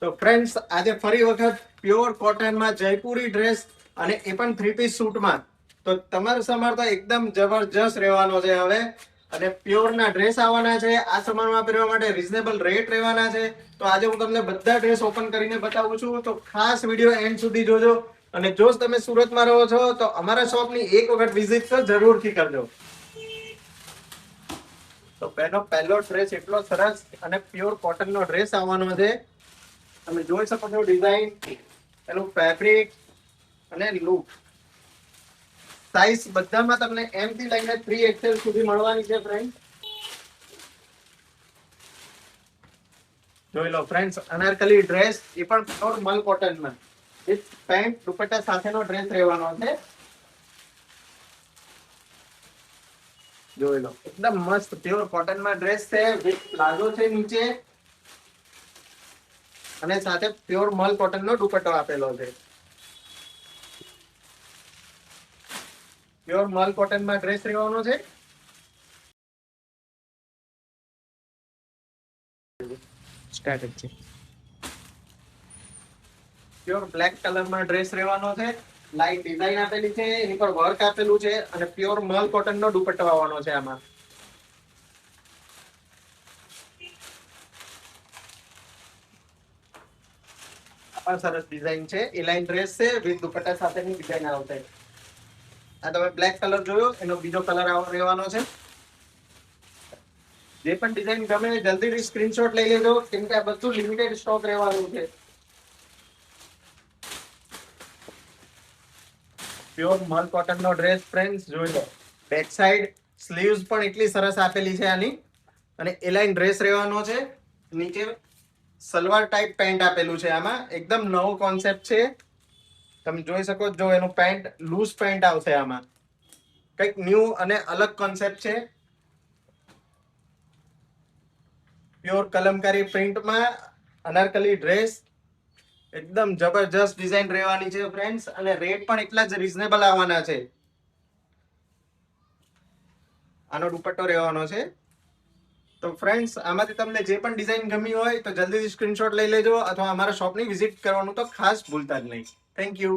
તો ફ્રેન્ડ્સ આજે ફરી વખત પ્યોર કોટનમાં જયપુરી ડ્રેસ અને એ પણ 3 પીસ સૂટમાં. તો તમારો સમાર તો એકદમ જબરજસ્ત રહેવાનો છે હવે. અને પ્યોરના ડ્રેસ આવવાના છે આ સમારમાં પહેરવા માટે રીઝનેબલ રેટ રહેવાના છે. તો આજે હું તમને બધા ડ્રેસ ઓપન કરીને બતાવું છું, તો ખાસ વિડીયો એન્ડ સુધી જોજો. અને જો તમે સુરતમાં રહો છો તો અમારા શોપની એક વખત વિઝિટ તો જરૂરથી કરજો. તો પહેલો ડ્રેસ એટલો સરસ અને પ્યોર કોટનનો ડ્રેસ આવવાનો છે. તમે જોઈ શકો છો ડિઝાઇન, એનું ફેબ્રિક અને લુક. સાઈઝ બધામાં તમને M થી લઈને 3XL સુધી મળવાની છે ફ્રેન્ડ. જોઈ લો ફ્રેન્ડ્સ, અનારકલી ડ્રેસ એ પણ pure Mal કોટનમાં with pant dupatta સાથેનો ડ્રેસ રહેવાનો છે. જોઈ લો એકદમ મસ્ત પ્યોર કોટનમાં ડ્રેસ છે વિથ પ્લાઝો છે નીચે અને સાથે પ્યોર મલ કોટનનો દુપટ્ટો આપેલો છે. પ્યોર મલ કોટનમાં ડ્રેસ રહેવાનો છે. સ્ટાર્ટ છે. પ્યોર બ્લેક કલરમાં ડ્રેસ રહેવાનો છે. લાઈટ ડિઝાઇન આપેલી છે, એની પર વર્ક આપેલું છે અને પ્યોર મલ કોટનનો દુપટ્ટો આવવાનો છે આમાં. આ સરસ ડિઝાઇન છે, એલાઇન ડ્રેસ છે વિથ દુપટ્ટા સાથેની ડિઝાઇન આવશે. આ તમે બ્લેક કલર જોયો, એનો બીજો કલર રહેવાનો છે. જે પણ ડિઝાઇન ગમે જલ્દીથી સ્ક્રીનશોટ લઈ લેજો, કેમ કે આ બધું લિમિટેડ સ્ટોક રહેવાનું છે. પ્યોર મલ કોટનનો ડ્રેસ ફ્રેન્ડ્સ જોઈ લો. બેક સાઈડ સ્લીવ્સ પણ એટલી સરસ આપેલી છે આની અને એલાઇન ડ્રેસ રહેવાનો છે. નીચે સલવાર ટાઈપ પેન્ટ આપેલું છે આમાં, એકદમ નવો કોન્સેપ્ટ છે. તમે જોઈ શકો છો, એનું પેન્ટ લૂઝ પેન્ટ આવશે આમાં. કંઈક ન્યૂ અને અલગ કોન્સેપ્ટ છે. પ્યોર કલમકારી પ્રિન્ટમાં અનારકલી ડ્રેસ, એકદમ જબરજસ્ત ડિઝાઇન રહેવાની છે ફ્રેન્ડ્સ અને રેટ પણ એટલા જ રીઝનેબલ આવવાના છે. આનો દુપટ્ટો રહેવાનો છે. તો ફ્રેન્ડ્સ આમાંથી તમને જે પણ ડિઝાઇન ગમી હોય તો જલ્દીથી સ્ક્રીનશોટ લઈ લેજો અથવા અમારા શોપની વિઝિટ કરવાનું તો ખાસ ભૂલતા જ નહીં. Thank you.